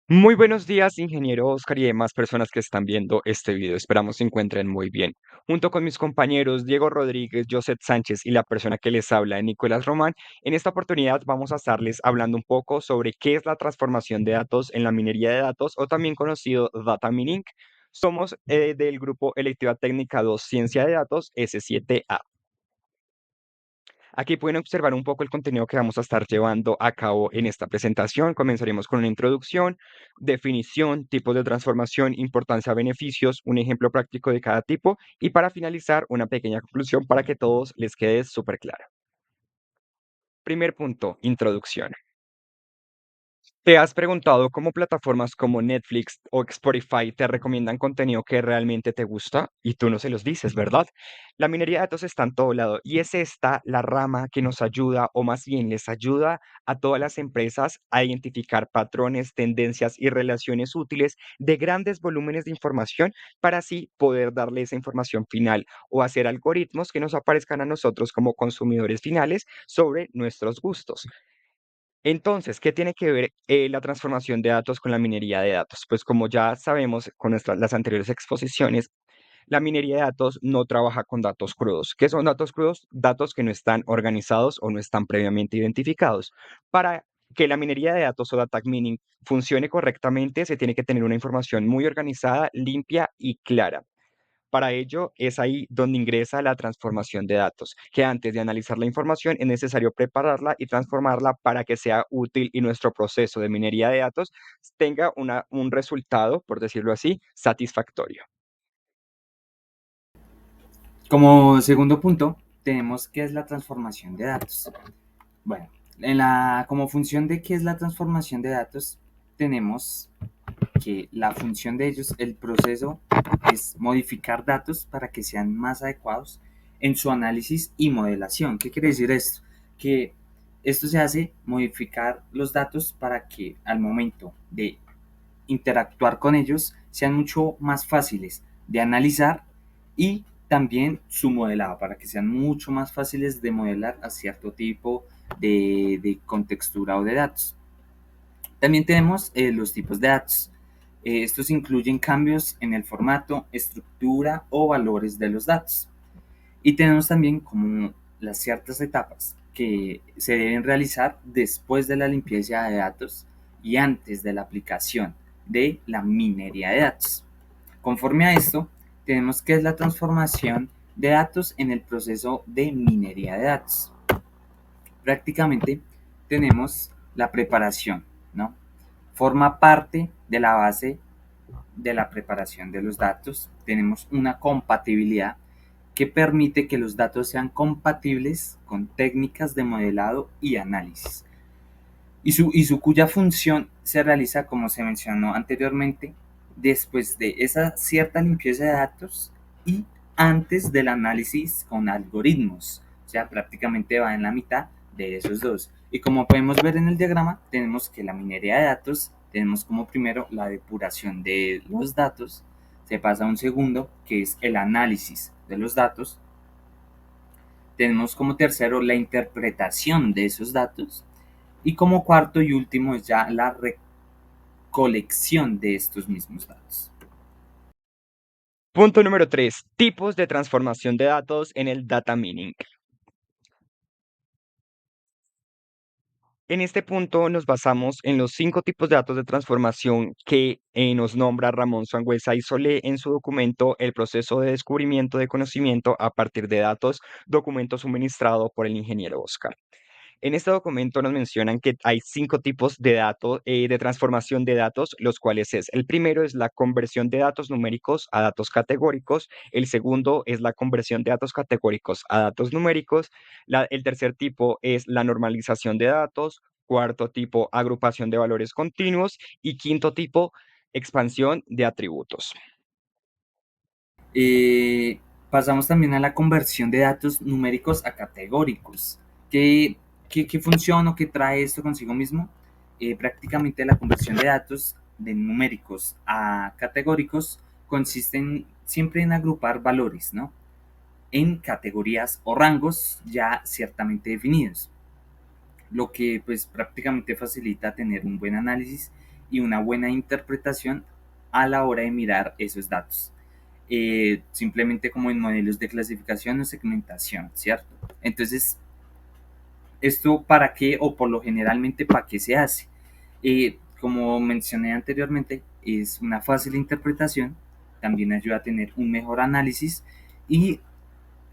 Muy buenos días, ingeniero Oscar y demás personas que están viendo este video. Esperamos se encuentren muy bien. Junto con mis compañeros Diego Rodríguez, Joseph Sánchez y la persona que les habla, Nicolás Román, en esta oportunidad vamos a estarles hablando un poco sobre qué es la transformación de datos en la minería de datos o también conocido Data Mining. Somos del grupo Electiva Técnica 2 Ciencia de Datos S7A. Aquí pueden observar un poco el contenido que vamos a estar llevando a cabo en esta presentación. Comenzaremos con una introducción, definición, tipos de transformación, importancia, beneficios, un ejemplo práctico de cada tipo y para finalizar una pequeña conclusión para que todos les quede súper claro. Primer punto, introducción. ¿Te has preguntado cómo plataformas como Netflix o Spotify te recomiendan contenido que realmente te gusta y tú no se los dices, verdad? La minería de datos está en todo lado y es esta la rama que nos ayuda, o más bien les ayuda a todas las empresas a identificar patrones, tendencias y relaciones útiles de grandes volúmenes de información para así poder darle esa información final o hacer algoritmos que nos aparezcan a nosotros como consumidores finales sobre nuestros gustos. Entonces, ¿qué tiene que ver la transformación de datos con la minería de datos? Pues como ya sabemos con las anteriores exposiciones, la minería de datos no trabaja con datos crudos. ¿Qué son datos crudos? Datos que no están organizados o no están previamente identificados. Para que la minería de datos o data mining funcione correctamente, se tiene que tener una información muy organizada, limpia y clara. Para ello es ahí donde ingresa la transformación de datos, que antes de analizar la información es necesario prepararla y transformarla para que sea útil y nuestro proceso de minería de datos tenga un resultado, por decirlo así, satisfactorio. Como segundo punto, tenemos qué es la transformación de datos. Bueno, como función de qué es la transformación de datos, tenemos que la función de ellos, el proceso, es modificar datos para que sean más adecuados en su análisis y modelación. ¿Qué quiere decir esto? Que esto se hace modificar los datos para que al momento de interactuar con ellos sean mucho más fáciles de analizar y también su modelado para que sean mucho más fáciles de modelar a cierto tipo de contextura o de datos. También tenemos los tipos de datos. Estos incluyen cambios en el formato, estructura o valores de los datos. Y tenemos también como las ciertas etapas que se deben realizar después de la limpieza de datos y antes de la aplicación de la minería de datos. Conforme a esto, tenemos que es la transformación de datos en el proceso de minería de datos. Prácticamente tenemos la preparación, ¿no? Forma parte de la base de la preparación de los datos. Tenemos una compatibilidad que permite que los datos sean compatibles con técnicas de modelado y análisis. Y su cuya función se realiza, como se mencionó anteriormente, después de esa cierta limpieza de datos y antes del análisis con algoritmos. O sea, prácticamente va en la mitad de esos dos. Y como podemos ver en el diagrama, tenemos que la minería de datos, tenemos como primero la depuración de los datos, se pasa a un segundo, que es el análisis de los datos, tenemos como tercero la interpretación de esos datos y como cuarto y último es ya la recolección de estos mismos datos. Punto número 3. Tipos de transformación de datos en el data mining. En este punto nos basamos en los 5 tipos de datos de transformación que nos nombra Ramón Sangüesa y Solé en su documento El proceso de descubrimiento de conocimiento a partir de datos, documento suministrado por el ingeniero Oscar. En este documento nos mencionan que hay 5 tipos de datos, de transformación de datos, los cuales es, el primero es la conversión de datos numéricos a datos categóricos, el segundo es la conversión de datos categóricos a datos numéricos, el tercer tipo es la normalización de datos, cuarto tipo, agrupación de valores continuos y quinto tipo, expansión de atributos. Eh, Pasamos también a la conversión de datos numéricos a categóricos. ¿Qué función o qué trae esto consigo mismo? Prácticamente la conversión de datos de numéricos a categóricos consiste siempre en agrupar valores, ¿no? En categorías o rangos ya ciertamente definidos, lo que pues prácticamente facilita tener un buen análisis y una buena interpretación a la hora de mirar esos datos. Simplemente como en modelos de clasificación o segmentación, ¿cierto? Entonces, ¿esto para qué o por lo generalmente para qué se hace? Como mencioné anteriormente, es una fácil interpretación, también ayuda a tener un mejor análisis y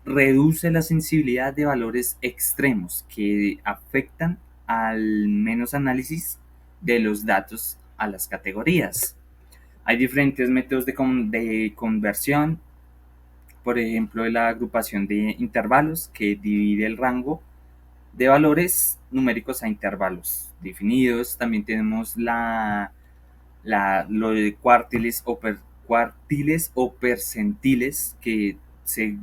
reduce la sensibilidad de valores extremos que afectan al menos análisis de los datos a las categorías. Hay diferentes métodos de conversión, por ejemplo, la agrupación de intervalos que divide el rango de valores numéricos a intervalos definidos. También tenemos lo de cuartiles o percentiles que se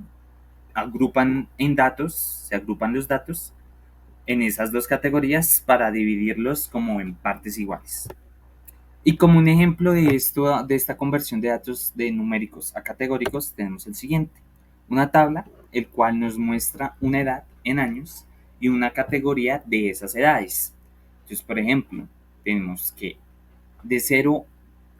agrupan en datos, se agrupan los datos en esas dos categorías para dividirlos como en partes iguales. Y como un ejemplo de esto, de esta conversión de datos de numéricos a categóricos, tenemos el siguiente: una tabla, el cual nos muestra una edad en años y una categoría de esas edades. Entonces, por ejemplo, tenemos que de 0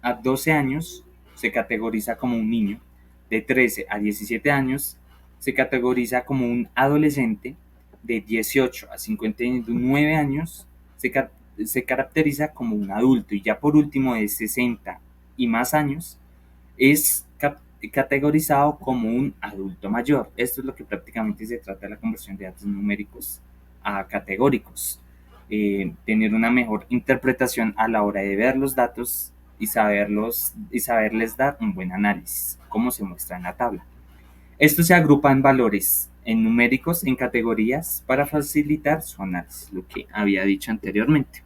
a 12 años se categoriza como un niño, de 13 a 17 años se categoriza como un adolescente, de 18 a 59 años se, se caracteriza como un adulto, y ya por último de 60 y más años es categorizado como un adulto mayor. Esto es lo que prácticamente se trata de la conversión de datos numéricos a categóricos. Tener una mejor interpretación a la hora de ver los datos y saberles dar un buen análisis, como se muestra en la tabla. Esto se agrupa en valores, en numéricos, en categorías para facilitar su análisis, lo que había dicho anteriormente.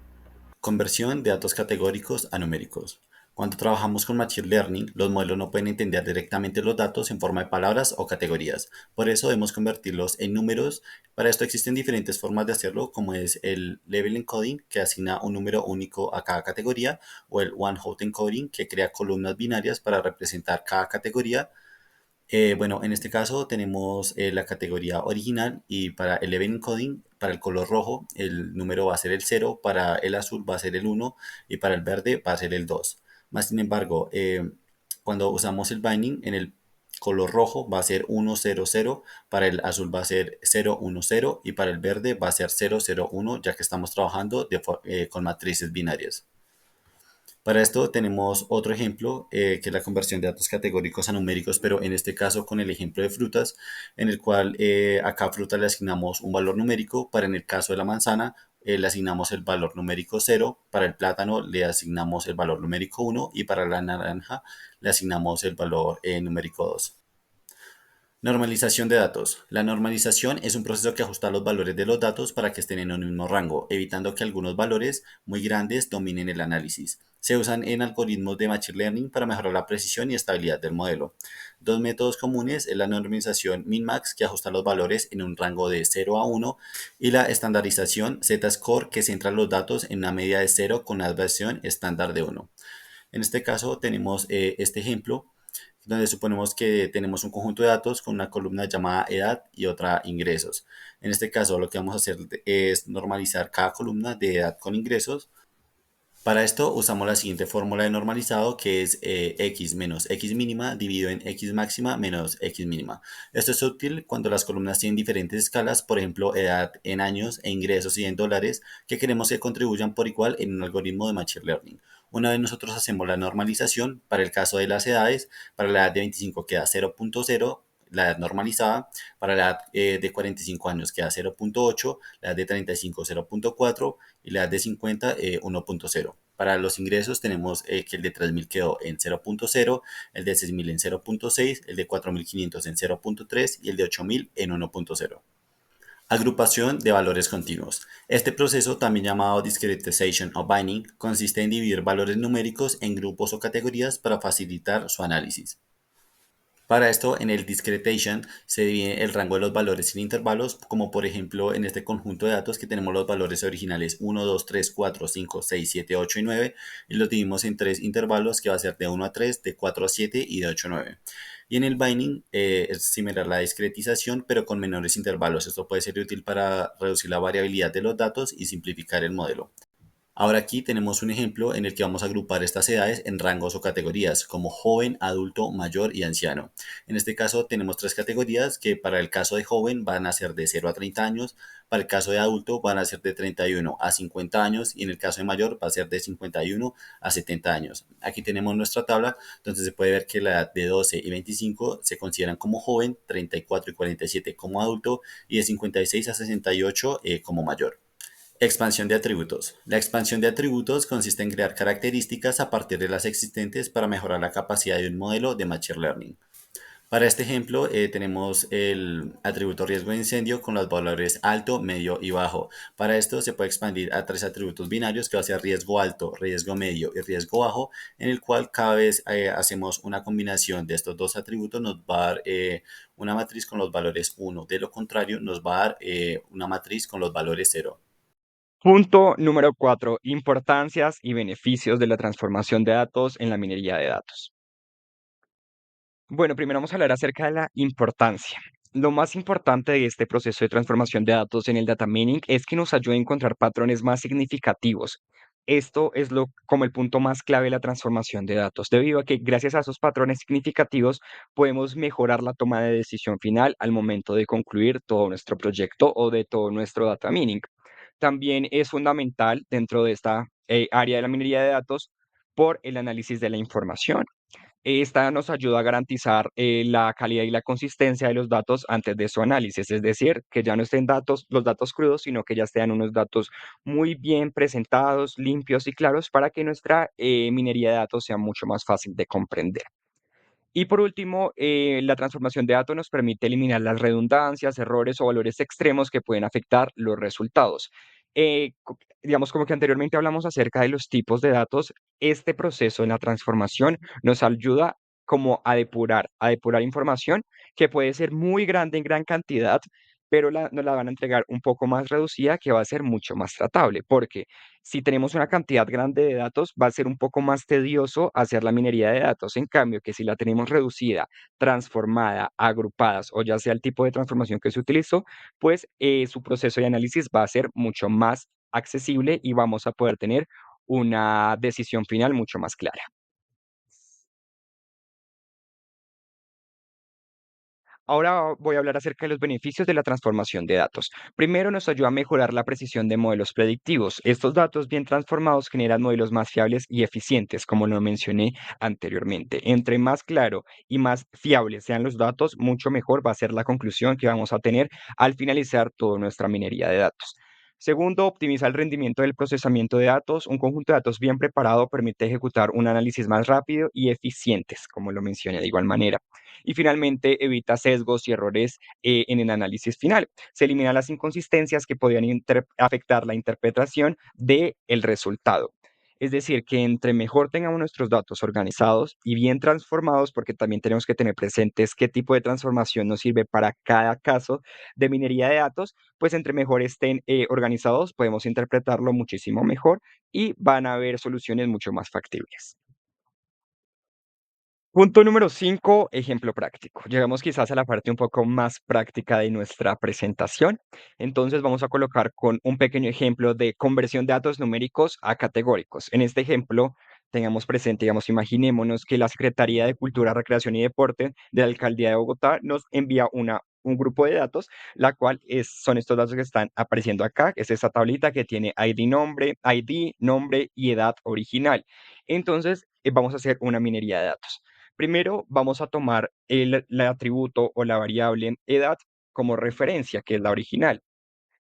Conversión de datos categóricos a numéricos. Cuando trabajamos con Machine Learning, los modelos no pueden entender directamente los datos en forma de palabras o categorías. Por eso debemos convertirlos en números. Para esto existen diferentes formas de hacerlo, como es el Level Encoding, que asigna un número único a cada categoría, o el One-Hot Encoding, que crea columnas binarias para representar cada categoría. Bueno, en este caso tenemos la categoría original, y para el event encoding, para el color rojo, el número va a ser el 0, para el azul va a ser el 1 y para el verde va a ser el 2. Más sin embargo, cuando usamos el binding, en el color rojo va a ser 1, 0, 0, para el azul va a ser 0, 1, 0 y para el verde va a ser 0, 0, 1, ya que estamos trabajando con matrices binarias. Para esto tenemos otro ejemplo, que es la conversión de datos categóricos a numéricos, pero en este caso con el ejemplo de frutas, en el cual a cada fruta le asignamos un valor numérico. Para en el caso de la manzana, le asignamos el valor numérico 0, para el plátano le asignamos el valor numérico 1 y para la naranja le asignamos el valor numérico 2. Normalización de datos. La normalización es un proceso que ajusta los valores de los datos para que estén en un mismo rango, evitando que algunos valores muy grandes dominen el análisis. Se usan en algoritmos de Machine Learning para mejorar la precisión y estabilidad del modelo. Dos métodos comunes es la normalización min-max, que ajusta los valores en un rango de 0 a 1, y la estandarización z-score, que centra los datos en una media de 0 con una versión estándar de 1. En este caso tenemos este ejemplo, donde suponemos que tenemos un conjunto de datos con una columna llamada edad y otra ingresos. En este caso, lo que vamos a hacer es normalizar cada columna de edad con ingresos. Para esto usamos la siguiente fórmula de normalizado, que es x menos x mínima dividido en x máxima menos x mínima. Esto es útil cuando las columnas tienen diferentes escalas, por ejemplo, edad en años e ingresos y en dólares, que queremos que contribuyan por igual en un algoritmo de Machine Learning. Una vez nosotros hacemos la normalización, para el caso de las edades, para la edad de 25 queda 0.0, la edad normalizada. Para la edad de 45 años queda 0.8, la edad de 35 0.4 y la edad de 50 1.0. Para los ingresos tenemos que el de 3.000 quedó en 0.0, el de 6.000 en 0.6, el de 4.500 en 0.3 y el de 8.000 en 1.0. Agrupación de valores continuos. Este proceso, también llamado discretization o binding, consiste en dividir valores numéricos en grupos o categorías para facilitar su análisis. Para esto, en el discretization se divide el rango de los valores en intervalos, como por ejemplo en este conjunto de datos que tenemos los valores originales 1, 2, 3, 4, 5, 6, 7, 8 y 9, y los dividimos en tres intervalos, que va a ser de 1 a 3, de 4 a 7 y de 8 a 9. Y en el binding es similar a la discretización, pero con menores intervalos. Esto puede ser útil para reducir la variabilidad de los datos y simplificar el modelo. Ahora aquí tenemos un ejemplo en el que vamos a agrupar estas edades en rangos o categorías, como joven, adulto, mayor y anciano. En este caso tenemos tres categorías que para el caso de joven van a ser de 0 a 30 años, para el caso de adulto van a ser de 31 a 50 años y en el caso de mayor va a ser de 51 a 70 años. Aquí tenemos nuestra tabla, entonces se puede ver que la edad de 12 y 25 se consideran como joven, 34 y 47 como adulto y de 56 a 68 como mayor. Expansión de atributos. La expansión de atributos consiste en crear características a partir de las existentes para mejorar la capacidad de un modelo de Machine Learning. Para este ejemplo, tenemos el atributo riesgo de incendio con los valores alto, medio y bajo. Para esto se puede expandir a tres atributos binarios que va a ser riesgo alto, riesgo medio y riesgo bajo, en el cual cada vez hacemos una combinación de estos dos atributos, nos va a dar una matriz con los valores 1. De lo contrario, nos va a dar una matriz con los valores 0. Punto número 4. Importancias y beneficios de la transformación de datos en la minería de datos. Bueno, primero vamos a hablar acerca de la importancia. Lo más importante de este proceso de transformación de datos en el data mining es que nos ayuda a encontrar patrones más significativos. Esto es como el punto más clave de la transformación de datos, debido a que gracias a esos patrones significativos podemos mejorar la toma de decisión final al momento de concluir todo nuestro proyecto o de todo nuestro data mining. También es fundamental dentro de esta área de la minería de datos por el análisis de la información. Esta nos ayuda a garantizar la calidad y la consistencia de los datos antes de su análisis, es decir, que ya no estén los datos crudos, sino que ya estén unos datos muy bien presentados, limpios y claros para que nuestra minería de datos sea mucho más fácil de comprender. Y por último, la transformación de datos nos permite eliminar las redundancias, errores o valores extremos que pueden afectar los resultados. Digamos, como que anteriormente hablamos acerca de los tipos de datos, este proceso en la transformación nos ayuda como a depurar información que puede ser muy grande en gran cantidad, pero nos la van a entregar un poco más reducida que va a ser mucho más tratable, porque si tenemos una cantidad grande de datos, va a ser un poco más tedioso hacer la minería de datos. En cambio, que si la tenemos reducida, transformada, agrupadas o ya sea el tipo de transformación que se utilizó, pues su proceso de análisis va a ser mucho más accesible y vamos a poder tener una decisión final mucho más clara. Ahora voy a hablar acerca de los beneficios de la transformación de datos. Primero, nos ayuda a mejorar la precisión de modelos predictivos. Estos datos bien transformados generan modelos más fiables y eficientes, como lo mencioné anteriormente. Entre más claro y más fiables sean los datos, mucho mejor va a ser la conclusión que vamos a tener al finalizar toda nuestra minería de datos. Segundo, optimiza el rendimiento del procesamiento de datos. Un conjunto de datos bien preparado permite ejecutar un análisis más rápido y eficientes, como lo mencioné de igual manera. Y finalmente, evita sesgos y errores en el análisis final. Se eliminan las inconsistencias que podían afectar la interpretación del resultado. Es decir, que entre mejor tengamos nuestros datos organizados y bien transformados, porque también tenemos que tener presentes qué tipo de transformación nos sirve para cada caso de minería de datos, pues entre mejor estén organizados, podemos interpretarlo muchísimo mejor y van a haber soluciones mucho más factibles. Punto número 5, ejemplo práctico. Llegamos quizás a la parte un poco más práctica de nuestra presentación. Entonces vamos a colocar con un pequeño ejemplo de conversión de datos numéricos a categóricos. En este ejemplo, tengamos presente, digamos, imaginémonos que la Secretaría de Cultura, Recreación y Deporte de la Alcaldía de Bogotá nos envía un grupo de datos, la cual son estos datos que están apareciendo acá. Es esa tablita que tiene ID, nombre y edad original. Entonces, vamos a hacer una minería de datos. Primero vamos a tomar el atributo o la variable edad como referencia, que es la original.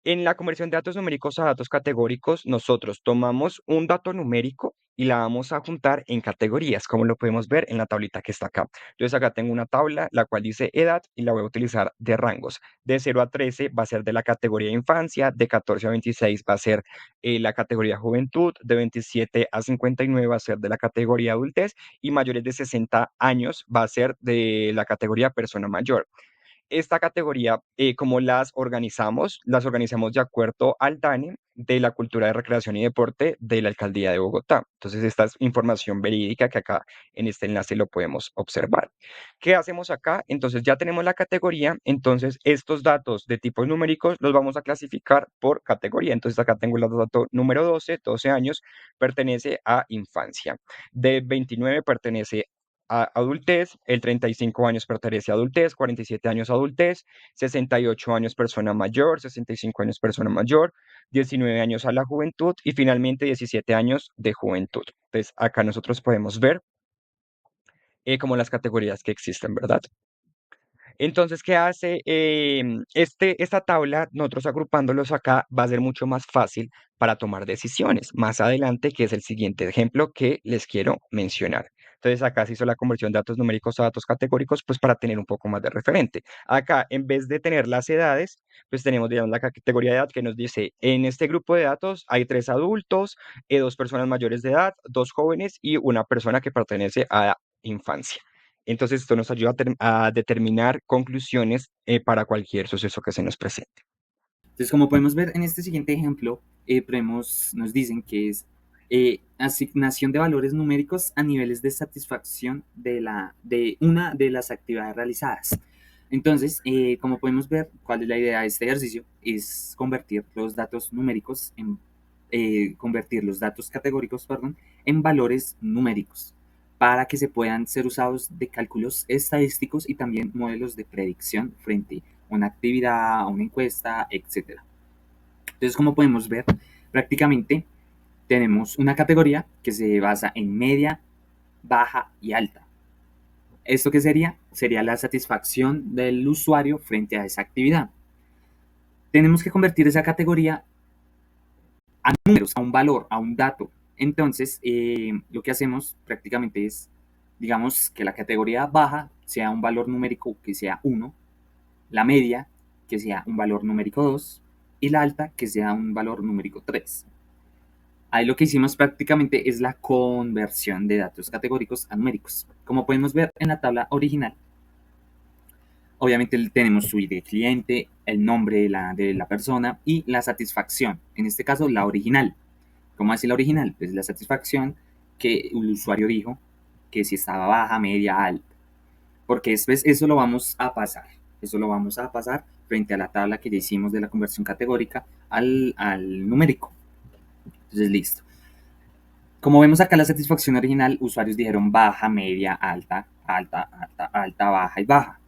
En la conversión de datos numéricos a datos categóricos, nosotros tomamos un dato numérico y la vamos a juntar en categorías, como lo podemos ver en la tablita que está acá. Entonces acá tengo una tabla, la cual dice edad y la voy a utilizar de rangos. De 0 a 13 va a ser de la categoría infancia, de 14 a 26 va a ser la categoría juventud, de 27 a 59 va a ser de la categoría adultez y mayores de 60 años va a ser de la categoría persona mayor. Esta categoría, ¿cómo las organizamos de acuerdo al DANE de la Cultura de Recreación y Deporte de la Alcaldía de Bogotá. Entonces, esta es información verídica que acá en este enlace lo podemos observar. ¿Qué hacemos acá? Entonces, ya tenemos la categoría. Entonces, estos datos de tipos numéricos los vamos a clasificar por categoría. Entonces, acá tengo el dato número 12 años, pertenece a infancia. De 29 pertenece a adultez, el 35 años pertenece a adultez, 47 años adultez, 68 años persona mayor, 65 años persona mayor, 19 años a la juventud y finalmente 17 años de juventud. Entonces, acá nosotros podemos ver como las categorías que existen, ¿verdad? Entonces, ¿qué hace? Esta tabla, nosotros agrupándolos acá, va a ser mucho más fácil para tomar decisiones. Más adelante, que es el siguiente ejemplo que les quiero mencionar. Entonces, acá se hizo la conversión de datos numéricos a datos categóricos, pues para tener un poco más de referente. Acá, en vez de tener las edades, pues tenemos, digamos, la categoría de edad que nos dice, en este grupo de datos hay 3 adultos, 2 personas mayores de edad, 2 jóvenes y una persona que pertenece a infancia. Entonces, esto nos ayuda a determinar conclusiones para cualquier suceso que se nos presente. Entonces, como podemos ver en este siguiente ejemplo, nos dicen que es asignación de valores numéricos a niveles de satisfacción de una de las actividades realizadas. Entonces, como podemos ver, ¿cuál es la idea de este ejercicio? Es convertir los datos categóricos, perdón, en valores numéricos para que se puedan ser usados de cálculos estadísticos y también modelos de predicción frente a una actividad, a una encuesta, etc. Entonces, como podemos ver, prácticamente tenemos una categoría que se basa en media, baja y alta. ¿Esto qué sería? Sería la satisfacción del usuario frente a esa actividad. Tenemos que convertir esa categoría a números, a un valor, a un dato. Entonces, lo que hacemos prácticamente es, digamos, que la categoría baja sea un valor numérico que sea 1, la media que sea un valor numérico 2 y la alta que sea un valor numérico 3. Ahí lo que hicimos prácticamente es la conversión de datos categóricos a numéricos. Como podemos ver en la tabla original, obviamente tenemos su ID de cliente, el nombre de la persona y la satisfacción. En este caso, la original. ¿Cómo así la original? Pues la satisfacción que el usuario dijo que si estaba baja, media, alta. Porque después eso lo vamos a pasar. Eso lo vamos a pasar frente a la tabla que ya hicimos de la conversión categórica al numérico. Entonces, listo. Como vemos acá la satisfacción original, usuarios dijeron baja, media, alta, alta, alta, alta, baja y baja.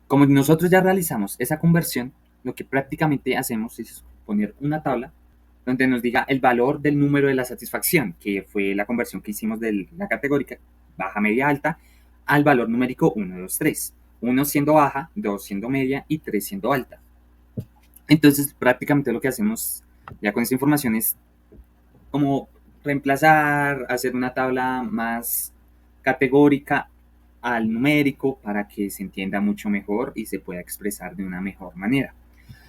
Como nosotros ya realizamos esa conversión, lo que prácticamente hacemos es poner una tabla donde nos diga el valor del número de la satisfacción, que fue la conversión que hicimos de la categórica baja, media, alta, al valor numérico 1, 2, 3. 1 siendo baja, 2 siendo media y 3 siendo alta. Entonces, prácticamente lo que hacemos ya con esta información es como reemplazar, hacer una tabla más categórica al numérico para que se entienda mucho mejor y se pueda expresar de una mejor manera.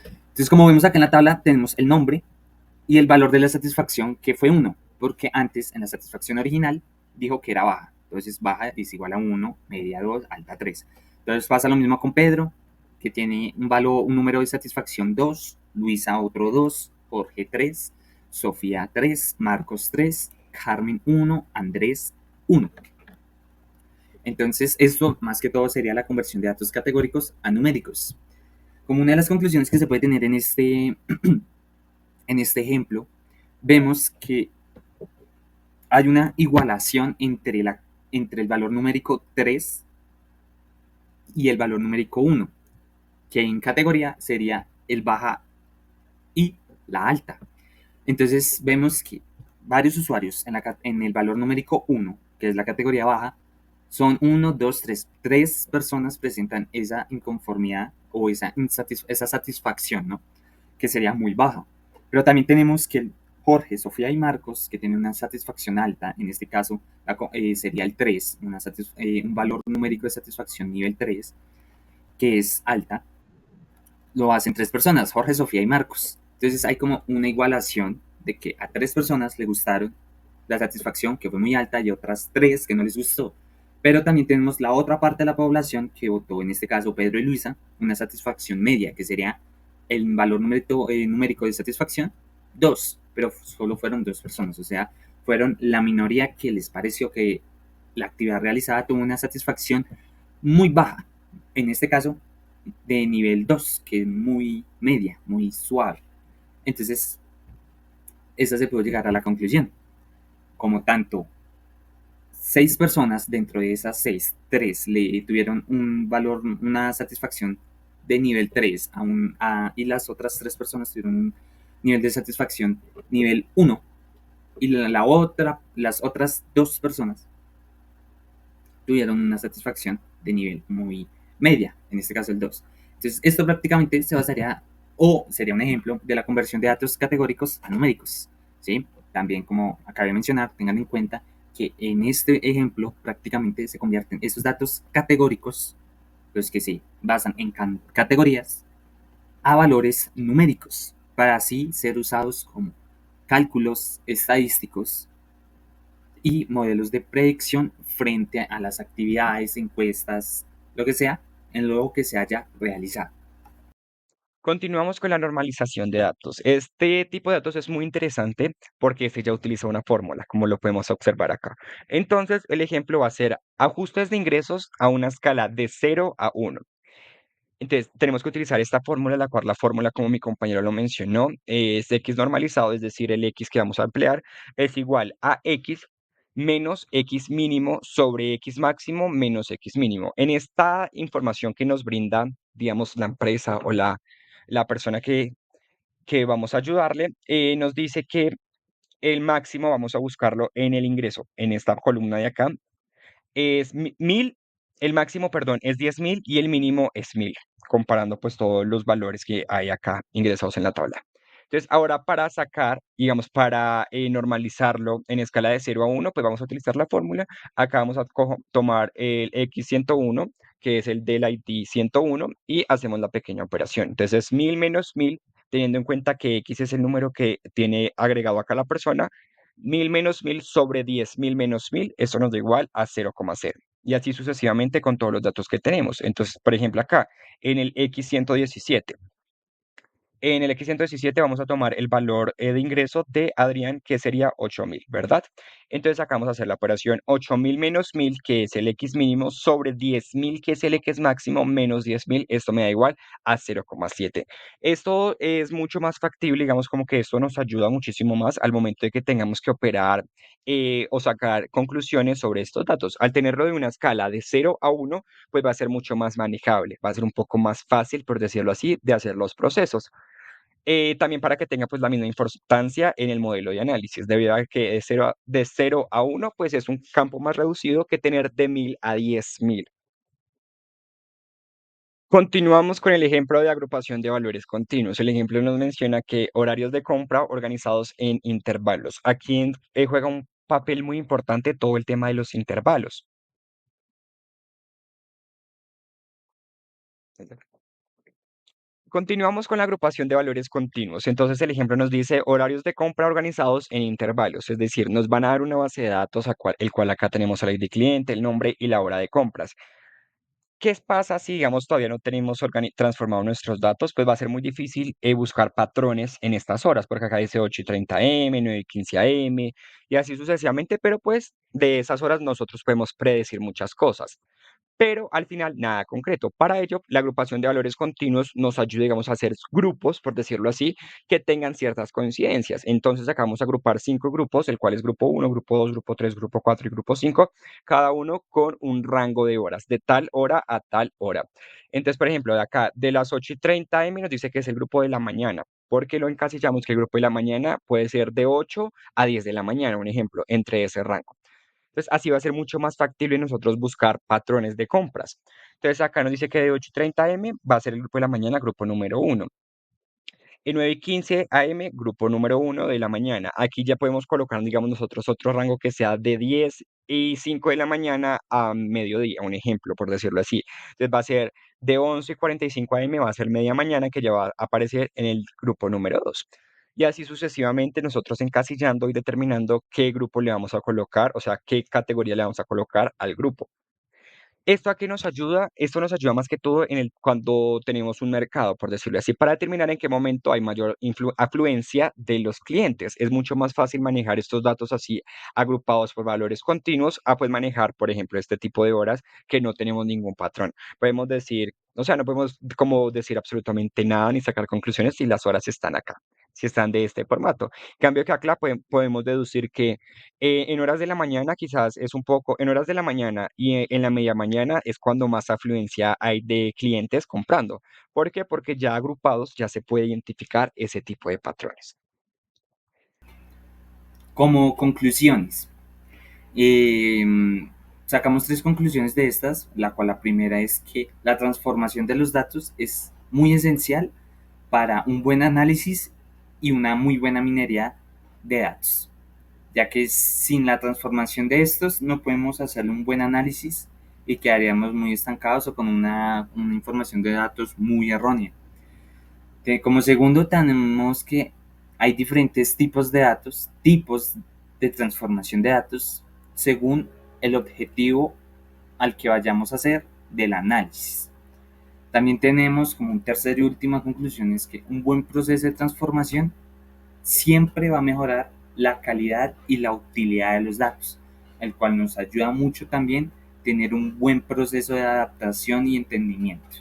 Entonces, como vemos acá en la tabla, tenemos el nombre y el valor de la satisfacción que fue 1, porque antes en la satisfacción original dijo que era baja. Entonces, baja es igual a 1, media 2, alta 3. Entonces, pasa lo mismo con Pedro, que tiene un número de satisfacción 2, Luisa otro 2, Jorge 3, Sofía 3, Marcos 3, Carmen 1, Andrés 1. Entonces, esto más que todo sería la conversión de datos categóricos a numéricos. Como una de las conclusiones que se puede tener en este ejemplo, vemos que hay una igualación entre el valor numérico 3 y el valor numérico 1, que en categoría sería el baja y la alta. Entonces vemos que varios usuarios en el valor numérico 1, que es la categoría baja, son 1, 2, 3. 3 personas presentan esa inconformidad o esa satisfacción, ¿no? Que sería muy baja. Pero también tenemos que Jorge, Sofía y Marcos, que tienen una satisfacción alta, en este caso sería el 3, un valor numérico de satisfacción nivel 3, que es alta, lo hacen 3 personas, Jorge, Sofía y Marcos. Entonces hay como una igualación de que a 3 personas le gustaron la satisfacción, que fue muy alta, y otras 3 que no les gustó. Pero también tenemos la otra parte de la población que votó, en este caso Pedro y Luisa, una satisfacción media, que sería el valor numérico de satisfacción 2, pero solo fueron 2 personas, o sea, fueron la minoría que les pareció que la actividad realizada tuvo una satisfacción muy baja, en este caso de nivel 2, que es muy media, muy suave. Entonces, esa se pudo llegar a la conclusión, como tanto 6 personas dentro de esas 6, 3 le tuvieron un valor, una satisfacción de nivel 3 y las otras 3 personas tuvieron un nivel de satisfacción nivel 1 y las otras 2 personas tuvieron una satisfacción de nivel muy media, en este caso el 2. Entonces, esto prácticamente se basaría o sería un ejemplo de la conversión de datos categóricos a numéricos. ¿Sí? También, como acabé de mencionar, tengan en cuenta que en este ejemplo prácticamente se convierten esos datos categóricos, los que se basan en categorías, a valores numéricos, para así ser usados como cálculos estadísticos y modelos de predicción frente a las actividades, encuestas, lo que sea, en lo que se haya realizado. Continuamos con la normalización de datos. Este tipo de datos es muy interesante porque este ya utiliza una fórmula, como lo podemos observar acá. Entonces, el ejemplo va a ser ajustes de ingresos a una escala de 0 a 1. Entonces, tenemos que utilizar esta fórmula, la cual la fórmula, como mi compañero lo mencionó, es x normalizado, es decir, el x que vamos a emplear es igual a x menos x mínimo sobre x máximo menos x mínimo. En esta información que nos brinda, digamos, la empresa o la persona que vamos a ayudarle, nos dice que el máximo vamos a buscarlo en el ingreso, en esta columna de acá, es 1000, el máximo, perdón, es 10.000 y el mínimo es 1000, comparando pues todos los valores que hay acá ingresados en la tabla. Entonces, ahora para sacar, digamos, para normalizarlo en escala de 0 a 1, pues vamos a utilizar la fórmula. Acá vamos a tomar el x101, que es el del ID 101, y hacemos la pequeña operación. Entonces, 1000 menos 1000, teniendo en cuenta que x es el número que tiene agregado acá la persona, 1000 menos 1000 sobre 10.000 menos 1000, eso nos da igual a 0,0. Y así sucesivamente con todos los datos que tenemos. Entonces, por ejemplo, acá en el X117. En el X117 vamos a tomar el valor de ingreso de Adrián, que sería 8.000, ¿verdad? Entonces acá vamos a hacer la operación 8.000 menos 1000, que es el X mínimo, sobre 10.000, que es el X máximo, menos 10.000. Esto me da igual a 0,7. Esto es mucho más factible, digamos, como que esto nos ayuda muchísimo más al momento de que tengamos que operar o sacar conclusiones sobre estos datos. Al tenerlo de una escala de 0 a 1, pues va a ser mucho más manejable, va a ser un poco más fácil, por decirlo así, de hacer los procesos. También para que tenga pues la misma importancia en el modelo de análisis, debido a que de 0 a 1 pues es un campo más reducido que tener de 1000 a 10.000. Continuamos con el ejemplo de agrupación de valores continuos. El ejemplo nos menciona que horarios de compra organizados en intervalos. Aquí juega un papel muy importante todo el tema de los intervalos. Continuamos con la agrupación de valores continuos. Entonces el ejemplo nos dice horarios de compra organizados en intervalos, es decir, nos van a dar una base de datos, el cual acá tenemos el ID cliente, el nombre y la hora de compras. ¿Qué pasa si, digamos, todavía no tenemos transformado nuestros datos? Pues va a ser muy difícil buscar patrones en estas horas, porque acá dice 8:30 AM, 9:15 AM y así sucesivamente, pero pues de esas horas nosotros podemos predecir muchas cosas, pero al final nada concreto. Para ello, la agrupación de valores continuos nos ayuda, digamos, a hacer grupos, por decirlo así, que tengan ciertas coincidencias. Entonces, acá vamos a agrupar 5 grupos, el cual es grupo 1, grupo 2, grupo 3, grupo 4 y grupo 5, cada uno con un rango de horas, de tal hora a tal hora. Entonces, por ejemplo, de acá, de las 8:30 AM nos dice que es el grupo de la mañana. Porque lo encasillamos que el grupo de la mañana puede ser de 8 a 10 de la mañana, un ejemplo, entre ese rango. Entonces, así va a ser mucho más factible nosotros buscar patrones de compras. Entonces, acá nos dice que de 8:30 AM va a ser el grupo de la mañana, grupo número 1. En 9:15 AM, grupo número 1 de la mañana. Aquí ya podemos colocar, digamos, nosotros otro rango que sea de 10:05 de la mañana a mediodía, un ejemplo, por decirlo así. Entonces, va a ser de 11:45 AM, va a ser media mañana, que ya va a aparecer en el grupo número 2. Y así sucesivamente nosotros encasillando y determinando qué grupo le vamos a colocar, o sea, qué categoría le vamos a colocar al grupo. ¿Esto a qué nos ayuda? Esto nos ayuda más que todo cuando tenemos un mercado, por decirlo así, para determinar en qué momento hay mayor afluencia de los clientes. Es mucho más fácil manejar estos datos así agrupados por valores continuos a pues manejar, por ejemplo, este tipo de horas que no tenemos ningún patrón. Podemos decir, o sea, no podemos como decir absolutamente nada ni sacar conclusiones si las horas están acá, si están de este formato. En cambio que acá podemos deducir que en horas de la mañana quizás es un poco, en horas de la mañana y en la media mañana es cuando más afluencia hay de clientes comprando. ¿Por qué? Porque ya agrupados ya se puede identificar ese tipo de patrones. Como conclusiones, eh, sacamos tres conclusiones de estas, la cual la primera es que la transformación de los datos es muy esencial para un buen análisis y una muy buena minería de datos, ya que sin la transformación de estos no podemos hacer un buen análisis y quedaríamos muy estancados o con una información de datos muy errónea. Como segundo tenemos que hay diferentes tipos de transformación de datos según el objetivo al que vayamos a hacer del análisis. También tenemos como un tercer y última conclusión es que un buen proceso de transformación siempre va a mejorar la calidad y la utilidad de los datos, el cual nos ayuda mucho también tener un buen proceso de adaptación y entendimiento.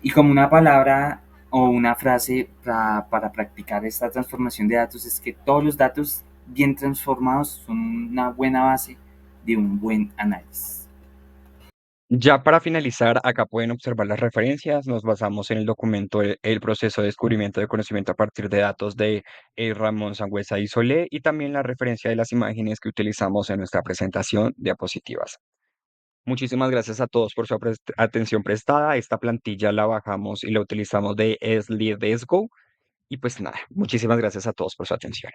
Y como una palabra o una frase para practicar esta transformación de datos es que todos los datos bien transformados son una buena base de un buen análisis. Ya para finalizar, acá pueden observar las referencias. Nos basamos en el documento El proceso de descubrimiento de conocimiento a partir de datos de Ramón Sangüesa y Solé y también la referencia de las imágenes que utilizamos en nuestra presentación diapositivas. Muchísimas gracias a todos por su atención prestada. Esta plantilla la bajamos y la utilizamos de Slides Go. Y pues nada, muchísimas gracias a todos por su atención.